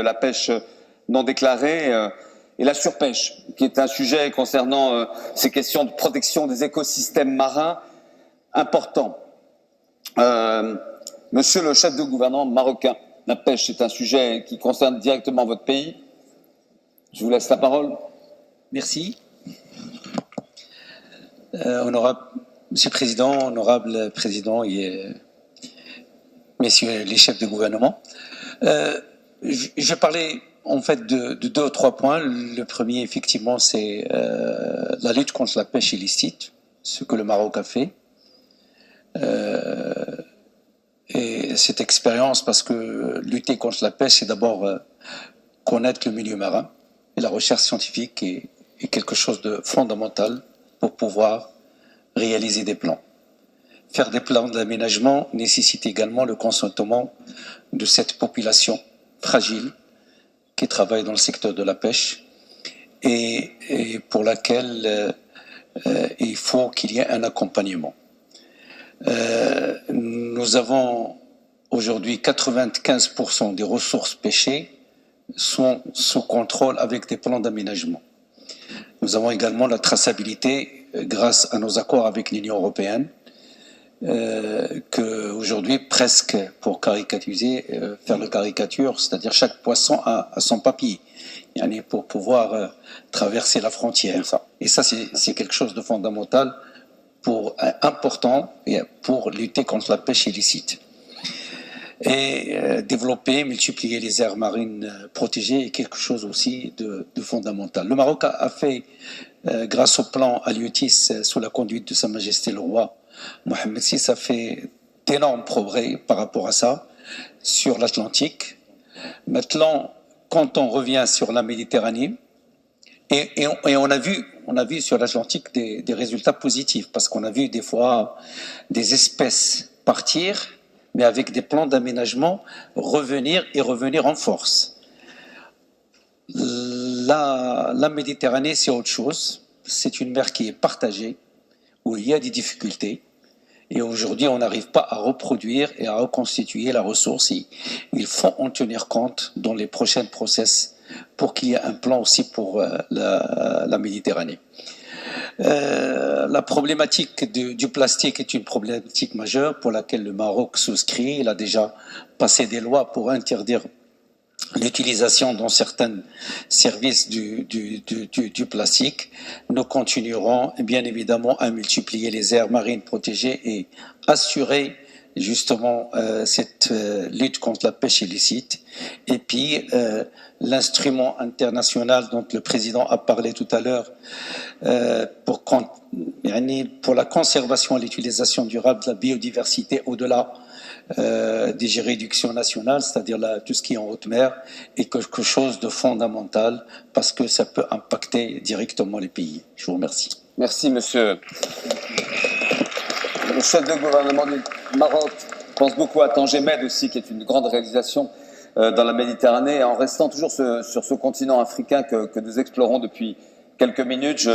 la pêche non déclarée et la surpêche, qui est un sujet concernant ces questions de protection des écosystèmes marins important. Monsieur le chef de gouvernement marocain, la pêche est un sujet qui concerne directement votre pays. Je vous laisse la parole. Merci. Monsieur le Président, honorable Président et messieurs les chefs de gouvernement, je vais parler en fait de 2 ou 3 points. Le premier, effectivement, c'est la lutte contre la pêche illicite, ce que le Maroc a fait. Et cette expérience, parce que lutter contre la pêche, c'est d'abord connaître le milieu marin. Et la recherche scientifique est quelque chose de fondamental pour pouvoir réaliser des plans. Faire des plans d'aménagement nécessite également le consentement de cette population fragile qui travaille dans le secteur de la pêche et pour laquelle il faut qu'il y ait un accompagnement. Nous avons aujourd'hui 95% des ressources pêchées sont sous contrôle avec des plans d'aménagement. Nous avons également la traçabilité grâce à nos accords avec l'Union européenne, que aujourd'hui presque, pour caricaturiser, faire la caricature, c'est-à-dire chaque poisson a son papier, pour pouvoir traverser la frontière. Et ça, c'est quelque chose de fondamental, important pour lutter contre la pêche illicite. Et développer, multiplier les aires marines protégées est quelque chose aussi de fondamental. Le Maroc a fait, grâce au plan Haliotis, sous la conduite de Sa Majesté le Roi Mohammed VI, a fait d'énormes progrès par rapport à ça sur l'Atlantique. Maintenant, quand on revient sur la Méditerranée, et on a vu sur l'Atlantique des résultats positifs, parce qu'on a vu des fois des espèces partir, mais avec des plans d'aménagement revenir en force. La Méditerranée, c'est autre chose. C'est une mer qui est partagée, où il y a des difficultés. Et aujourd'hui, on n'arrive pas à reproduire et à reconstituer la ressource. Il faut en tenir compte dans les prochains process pour qu'il y ait un plan aussi pour la Méditerranée. La problématique du plastique est une problématique majeure pour laquelle le Maroc souscrit. Il a déjà passé des lois pour interdire l'utilisation dans certains services du plastique. Nous continuerons bien évidemment à multiplier les aires marines protégées et assurer justement cette lutte contre la pêche illicite. Et puis l'instrument international dont le président a parlé tout à l'heure pour la conservation et l'utilisation durable de la biodiversité au-delà des réductions nationales, c'est-à-dire tout ce qui est en haute mer, est quelque chose de fondamental parce que ça peut impacter directement les pays. Je vous remercie. Merci, monsieur. Le chef de gouvernement du Maroc pense beaucoup à Tanger Med aussi, qui est une grande réalisation dans la Méditerranée. En restant toujours sur ce continent africain que nous explorons depuis quelques minutes,